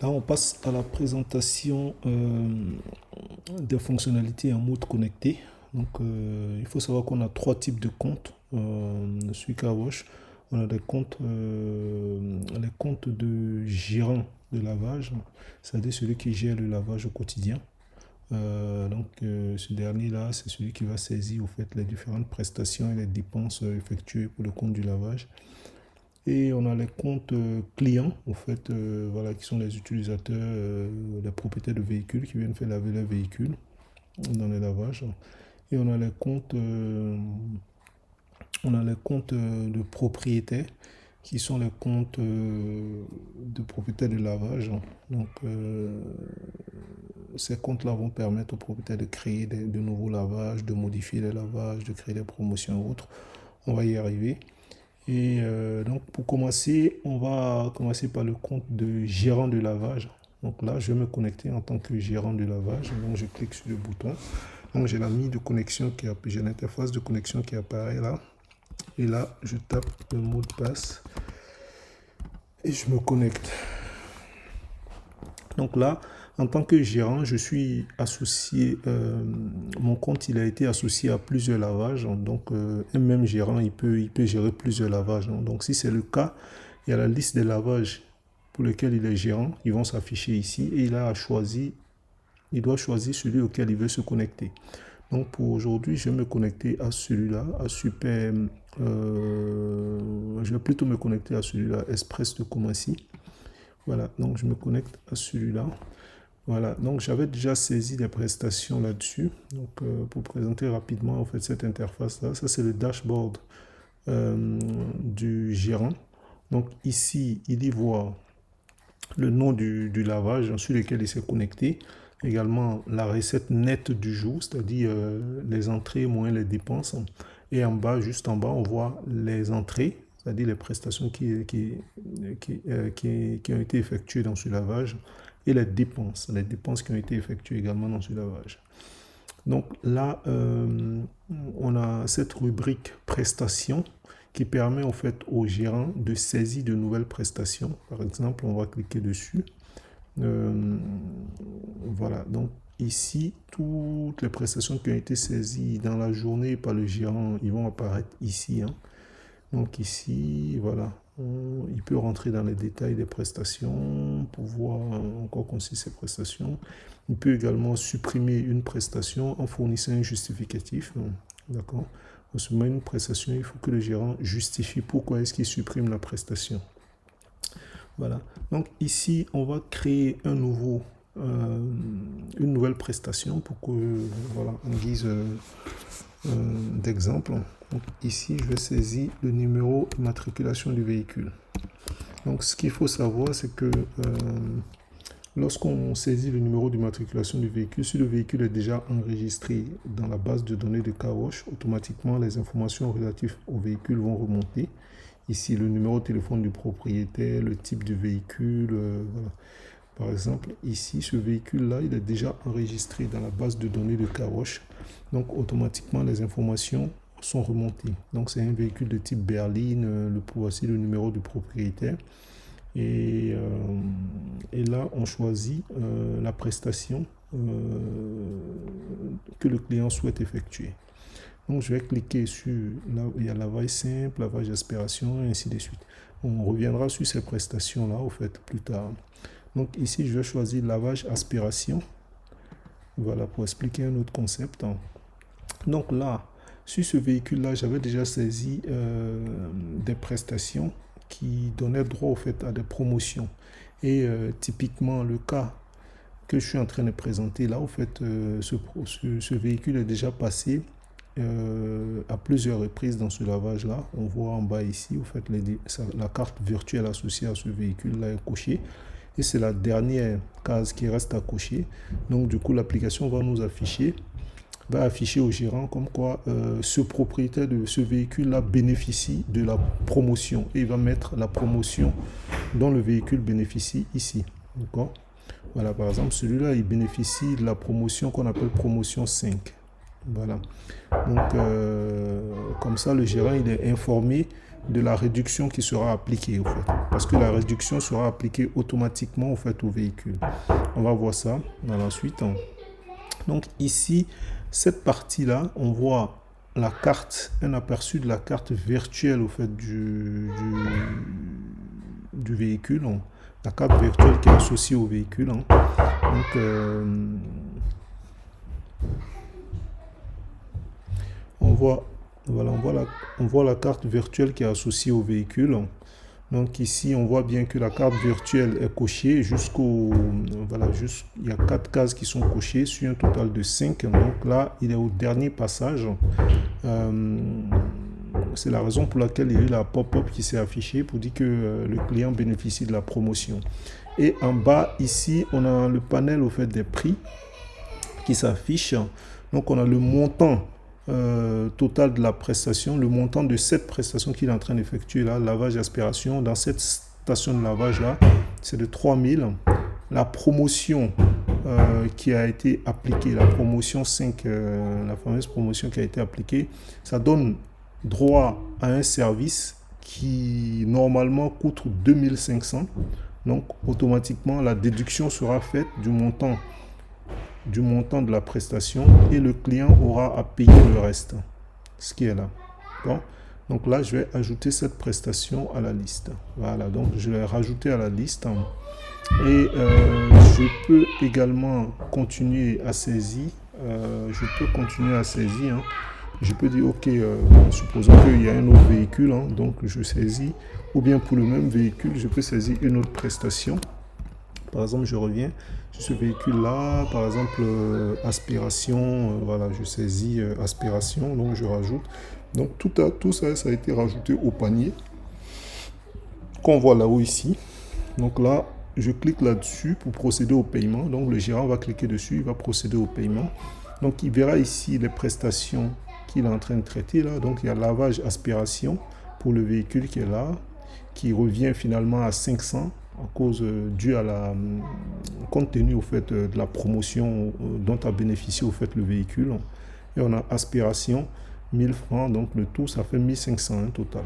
Là, on passe à la présentation des fonctionnalités en mode connecté. Donc, il faut savoir qu'on a trois types de comptes sur CarWash. On a les comptes de gérant de lavage, c'est-à-dire celui qui gère le lavage au quotidien. Ce dernier-là, c'est celui qui va saisir au fait les différentes prestations et les dépenses effectuées pour le compte du lavage. Et on a les comptes clients, en fait, voilà, qui sont les utilisateurs, les propriétaires de véhicules qui viennent faire laver leur véhicule dans les lavages. Et on a les comptes de propriétaires qui sont les comptes de propriétaires de lavage. Donc, ces comptes-là vont permettre aux propriétaires de créer de nouveaux lavages, de modifier les lavages, de créer des promotions ou autres. On va y arriver. Et donc pour commencer, on va commencer par le compte de gérant de lavage. Donc là, je vais me connecter en tant que gérant de lavage. Donc je clique sur le bouton. Donc j'ai j'ai l'interface de connexion qui apparaît là. Et là, je tape le mot de passe et je me connecte. Donc là, en tant que gérant, je suis associé, mon compte il a été associé à plusieurs lavages. Donc un même gérant, il peut gérer plusieurs lavages. Donc si c'est le cas, il y a la liste des lavages pour lesquels il est gérant. Ils vont s'afficher ici et il doit choisir celui auquel il veut se connecter. Donc pour aujourd'hui, je vais me connecter à celui-là, je vais plutôt me connecter à celui-là, Express de Commercy. Voilà, donc je me connecte à celui-là. Voilà, donc j'avais déjà saisi des prestations là-dessus. Donc pour présenter rapidement en fait cette interface-là, ça c'est le dashboard du gérant. Donc ici, il y voit le nom du lavage sur lequel il s'est connecté. Également la recette nette du jour, c'est-à-dire les entrées moins les dépenses. Et en bas, juste en bas, on voit les entrées, c'est-à-dire les prestations qui ont été effectuées dans ce lavage, et les dépenses qui ont été effectuées également dans ce lavage. Donc là, on a cette rubrique prestations qui permet en fait au gérant de saisir de nouvelles prestations. Par exemple, on va cliquer dessus. Voilà, donc ici, toutes les prestations qui ont été saisies dans la journée par le gérant, ils vont apparaître ici. Donc ici, voilà, il peut rentrer dans les détails des prestations pour voir en quoi consistent ces prestations. Il peut également supprimer une prestation en fournissant un justificatif. D'accord. On se met une prestation, il faut que le gérant justifie pourquoi est-ce qu'il supprime la prestation. Voilà. Donc ici, on va créer une nouvelle prestation pour que, voilà, en guise d'exemple. Donc ici, je vais saisir le numéro d'immatriculation du véhicule. Donc ce qu'il faut savoir, c'est que lorsqu'on saisit le numéro d'immatriculation du véhicule, si le véhicule est déjà enregistré dans la base de données de CarWash, automatiquement les informations relatives au véhicule vont remonter. Ici, le numéro de téléphone du propriétaire, le type de véhicule, voilà. Par exemple, ici, ce véhicule-là, il est déjà enregistré dans la base de données de CarWash. Donc, automatiquement, les informations sont remontées. Donc, c'est un véhicule de type berline. Voici le numéro du propriétaire. Et là, on choisit la prestation que le client souhaite effectuer. Donc, je vais cliquer sur, là, il y a lavage simple, lavage aspiration, et ainsi de suite. On reviendra sur ces prestations-là, au fait, plus tard. Donc, ici, je vais choisir lavage aspiration. Voilà, pour expliquer un autre concept. Donc là, sur ce véhicule-là, j'avais déjà saisi des prestations qui donnaient droit, au fait, à des promotions. Et typiquement, le cas que je suis en train de présenter, là, au fait, ce véhicule est déjà passé à plusieurs reprises dans ce lavage-là. On voit en bas ici, au fait, la carte virtuelle associée à ce véhicule-là est cochée. Et c'est la dernière case qui reste à cocher. Donc, du coup, l'application va afficher au gérant comme quoi ce propriétaire de ce véhicule-là bénéficie de la promotion. Et il va mettre la promotion dont le véhicule bénéficie ici. D'accord? Voilà, par exemple, celui-là, il bénéficie de la promotion qu'on appelle promotion 5. Voilà. Donc, comme ça, le gérant, il est informé de la réduction qui sera appliquée au fait, parce que la réduction sera appliquée automatiquement au fait au véhicule. On va voir ça dans la suite. Donc ici, cette partie-là, on voit la carte, un aperçu de la carte virtuelle au fait du véhicule, la carte virtuelle qui est associée au véhicule. Donc on voit, voilà, on voit la carte virtuelle qui est associée au véhicule. Donc ici, on voit bien que la carte virtuelle est cochée jusqu'au... Voilà, il y a 4 cases qui sont cochées sur un total de 5. Donc là, il est au dernier passage. C'est la raison pour laquelle il y a eu la pop-up qui s'est affichée pour dire que le client bénéficie de la promotion. Et en bas, ici, on a le panel au fait des prix qui s'affiche. Donc on a le montant total de la prestation, le montant de cette prestation qu'il est en train d'effectuer là, lavage aspiration, dans cette station de lavage là, c'est de 3000. La promotion qui a été appliquée, la promotion 5, la fameuse promotion qui a été appliquée, ça donne droit à un service qui normalement coûte 2500. Donc automatiquement la déduction sera faite du montant de la prestation et le client aura à payer le reste, ce qui est là. Bon. Donc là, je vais ajouter cette prestation à la liste. Voilà, donc je l'ai rajouté à la liste. Et je peux également continuer à saisir. Je peux dire, ok, supposons qu'il y a un autre véhicule, donc je saisis. Ou bien pour le même véhicule, je peux saisir une autre prestation. Par exemple, je reviens sur ce véhicule-là, par exemple, aspiration, voilà, je saisis aspiration, donc je rajoute. Donc tout ça, ça a été rajouté au panier qu'on voit là-haut ici. Donc là, je clique là-dessus pour procéder au paiement. Donc le gérant va cliquer dessus, il va procéder au paiement. Donc il verra ici les prestations qu'il est en train de traiter là. Donc il y a lavage aspiration pour le véhicule qui est là, qui revient finalement à 500. En cause due à la compte tenu au fait de la promotion dont a bénéficié au fait le véhicule. Et on a aspiration 1000 francs, donc le tout ça fait 1500 total.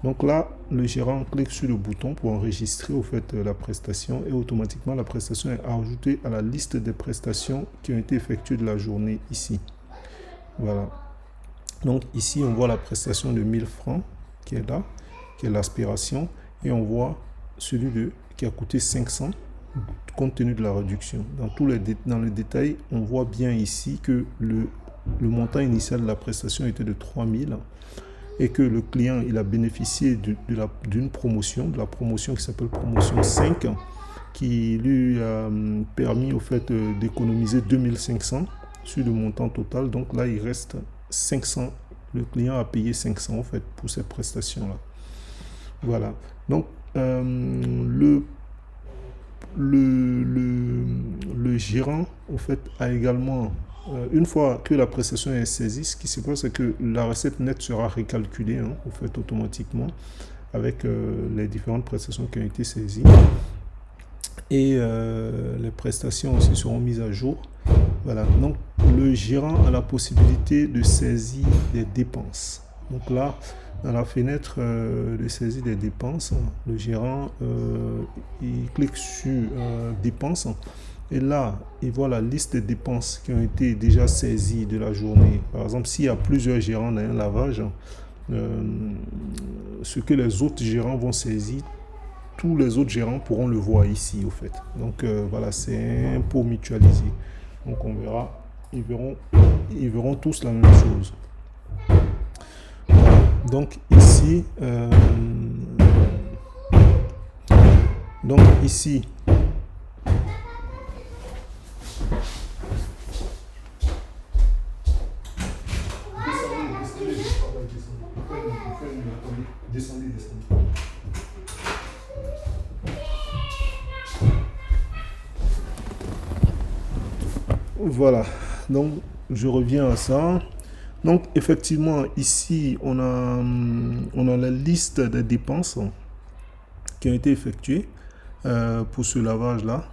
Donc là le gérant clique sur le bouton pour enregistrer au fait la prestation et automatiquement la prestation est ajoutée à la liste des prestations qui ont été effectuées de la journée ici. Voilà, donc ici on voit la prestation de 1000 francs qui est là, qui est l'aspiration, et on voit celui qui a coûté 500 compte tenu de la réduction. Dans le détail, on voit bien ici que le montant initial de la prestation était de 3000 et que le client il a bénéficié d'une promotion, de la promotion qui s'appelle promotion 5, qui lui a permis au fait d'économiser 2500 sur le montant total. Donc là, il reste 500. Le client a payé 500 en fait pour cette prestation-là. Voilà. Donc, le gérant, au fait, a également, une fois que la prestation est saisie, ce qui se passe, c'est que la recette nette sera récalculée, au fait, automatiquement, avec les différentes prestations qui ont été saisies. Et les prestations aussi seront mises à jour. Voilà. Donc, le gérant a la possibilité de saisir des dépenses. Donc là, dans la fenêtre de saisie des dépenses, le gérant il clique sur dépenses et là il voit la liste des dépenses qui ont été déjà saisies de la journée. Par exemple, s'il y a plusieurs gérants dans un lavage, ce que les autres gérants vont saisir, tous les autres gérants pourront le voir ici au fait. Donc voilà, c'est un pot mutualisé. Donc on verra, ils verront tous la même chose. Donc ici, descendez. Voilà, donc je reviens à ça. Donc effectivement ici on a la liste des dépenses qui ont été effectuées pour ce lavage là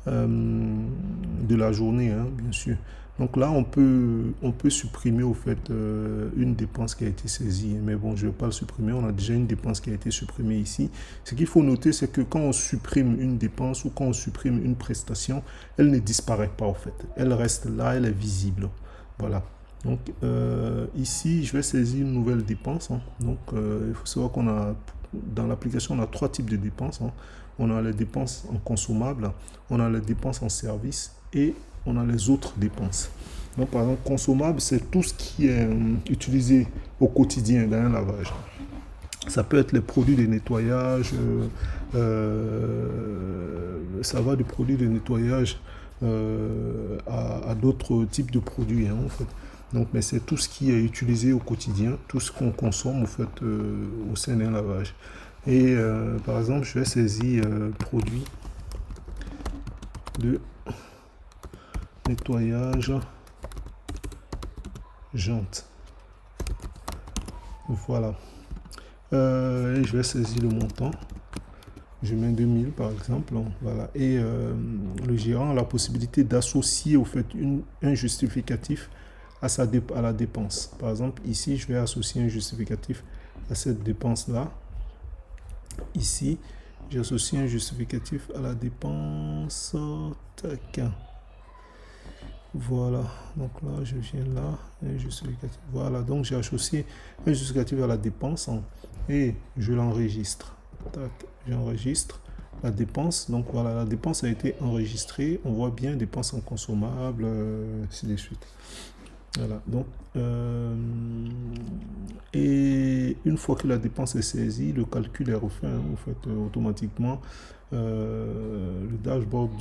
de la journée, bien sûr. Donc là, on peut supprimer au fait une dépense qui a été saisie. Mais bon, je ne vais pas le supprimer. On a déjà une dépense qui a été supprimée ici. Ce qu'il faut noter, c'est que quand on supprime une dépense ou quand on supprime une prestation, elle ne disparaît pas au fait. Elle reste là, elle est visible. Voilà. Donc ici, je vais saisir une nouvelle dépense. Hein. Donc il faut savoir qu'on a, dans l'application, on a trois types de dépenses. Hein. On a les dépenses en consommable, on a les dépenses en service et on a les autres dépenses. Donc, par exemple, consommable, c'est tout ce qui est utilisé au quotidien dans un lavage. Ça peut être les produits de nettoyage, ça va du produit de nettoyage à d'autres types de produits, hein, en fait. Donc, mais c'est tout ce qui est utilisé au quotidien, tout ce qu'on consomme en fait, au sein d'un lavage. Et par exemple, je vais saisir produit de nettoyage jantes. Voilà. Et je vais saisir le montant. Je mets 2000 par exemple. Voilà. Et le gérant a la possibilité d'associer au fait un justificatif à la dépense. Par exemple, ici, je vais associer un justificatif à cette dépense-là. Ici, j'associe un justificatif à la dépense. Tac. Voilà, donc là, je viens là, un justificatif. Voilà, donc j'ai associé un justificatif à la dépense hein, et je l'enregistre. Tac, j'enregistre la dépense. Donc voilà, la dépense a été enregistrée. On voit bien dépenses en consommable, ainsi de suite. Voilà, donc, et une fois que la dépense est saisie, le calcul est refait hein, en fait, automatiquement. Le dashboard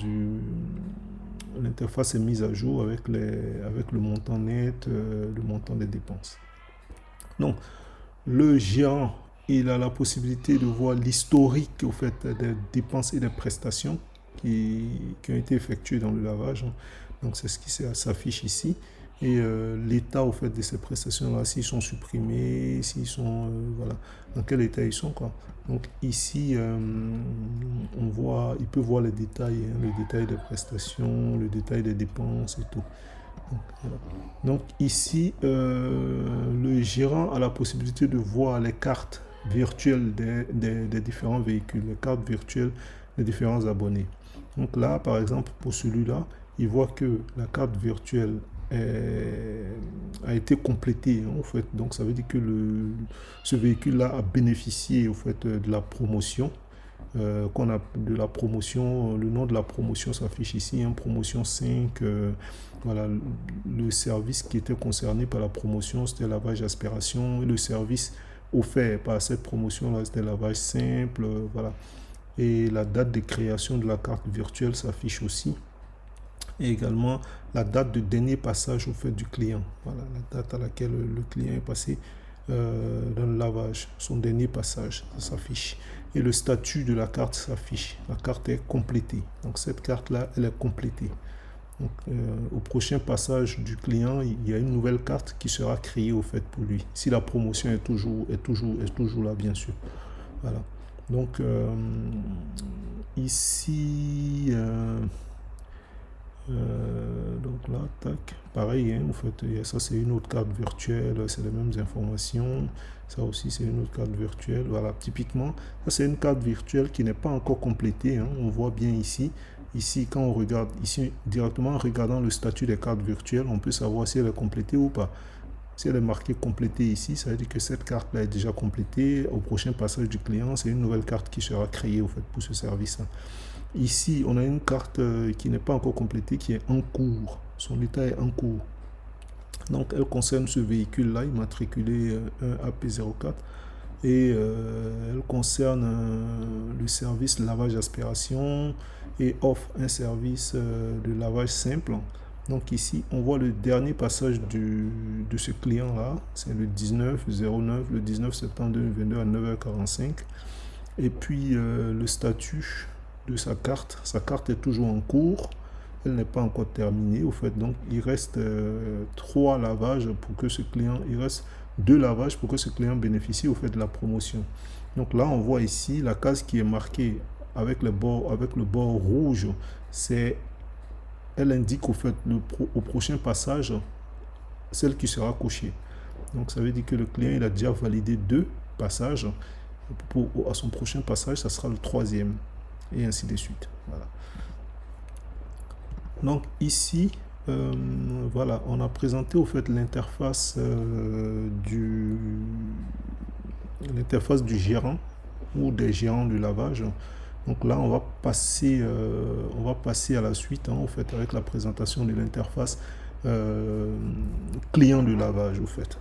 l'interface est mise à jour avec le montant net, le montant des dépenses. Donc, le gérant, il a la possibilité de voir l'historique au fait, des dépenses et des prestations qui ont été effectuées dans le lavage. Donc, c'est ce qui s'affiche ici. Et l'état au fait de ces prestations-là, s'ils sont supprimés, s'ils sont, voilà, dans quel état ils sont, quoi. Donc ici, on voit, il peut voir les détails, hein, le détail des prestations, le détail des dépenses et tout. Donc, voilà. Donc ici, le gérant a la possibilité de voir les cartes virtuelles des différents véhicules, les cartes virtuelles des différents abonnés. Donc là, par exemple, pour celui-là, il voit que la carte virtuelle a été complété en fait. Donc ça veut dire que ce véhicule-là a bénéficié au fait de la promotion. Qu'on a de la promotion, le nom de la promotion s'affiche ici, hein, promotion 5. Voilà, le service qui était concerné par la promotion, c'était lavage aspiration. Et le service offert par cette promotion-là, c'était lavage simple. Voilà. Et la date de création de la carte virtuelle s'affiche aussi. Et également la date de dernier passage au fait du client. Voilà, la date à laquelle le client est passé dans le lavage, son dernier passage, ça s'affiche. Et le statut de la carte s'affiche. La carte est complétée. Donc cette carte-là, elle est complétée. Donc, au prochain passage du client, il y a une nouvelle carte qui sera créée au fait pour lui. Si la promotion est toujours là, bien sûr. Voilà. Donc ici. Donc là, tac, pareil, hein, en fait, ça c'est une autre carte virtuelle, c'est les mêmes informations, ça aussi c'est une autre carte virtuelle, voilà, typiquement, ça c'est une carte virtuelle qui n'est pas encore complétée, hein, on voit bien ici quand on regarde, ici directement en regardant le statut des cartes virtuelles, on peut savoir si elle est complétée ou pas. Si elle est marquée complétée ici, ça veut dire que cette carte-là est déjà complétée, au prochain passage du client, c'est une nouvelle carte qui sera créée au fait pour ce service-là. Ici, on a une carte qui n'est pas encore complétée, qui est en cours. Son état est en cours. Donc, elle concerne ce véhicule-là, immatriculé 1AP04. Et elle concerne le service lavage-aspiration et offre un service de lavage simple. Donc ici, on voit le dernier passage de ce client-là. C'est le 19-09, le 19 septembre 2022 à 9h45. Et puis, le statut de sa carte est toujours en cours, elle n'est pas encore terminée au fait, donc il reste 3 lavages pour que ce client, il reste 2 lavages pour que ce client bénéficie au fait de la promotion. Donc là on voit ici la case qui est marquée avec le bord rouge, c'est elle indique au fait au prochain passage celle qui sera cochée. Donc ça veut dire que le client il a déjà validé 2 passages. À son prochain passage, ça sera le 3e. Et ainsi de suite. Voilà. Donc ici, voilà, on a présenté au fait l'interface du gérant ou des gérants du lavage. Donc là, on va passer à la suite, hein, au fait, avec la présentation de l'interface client du lavage, au fait.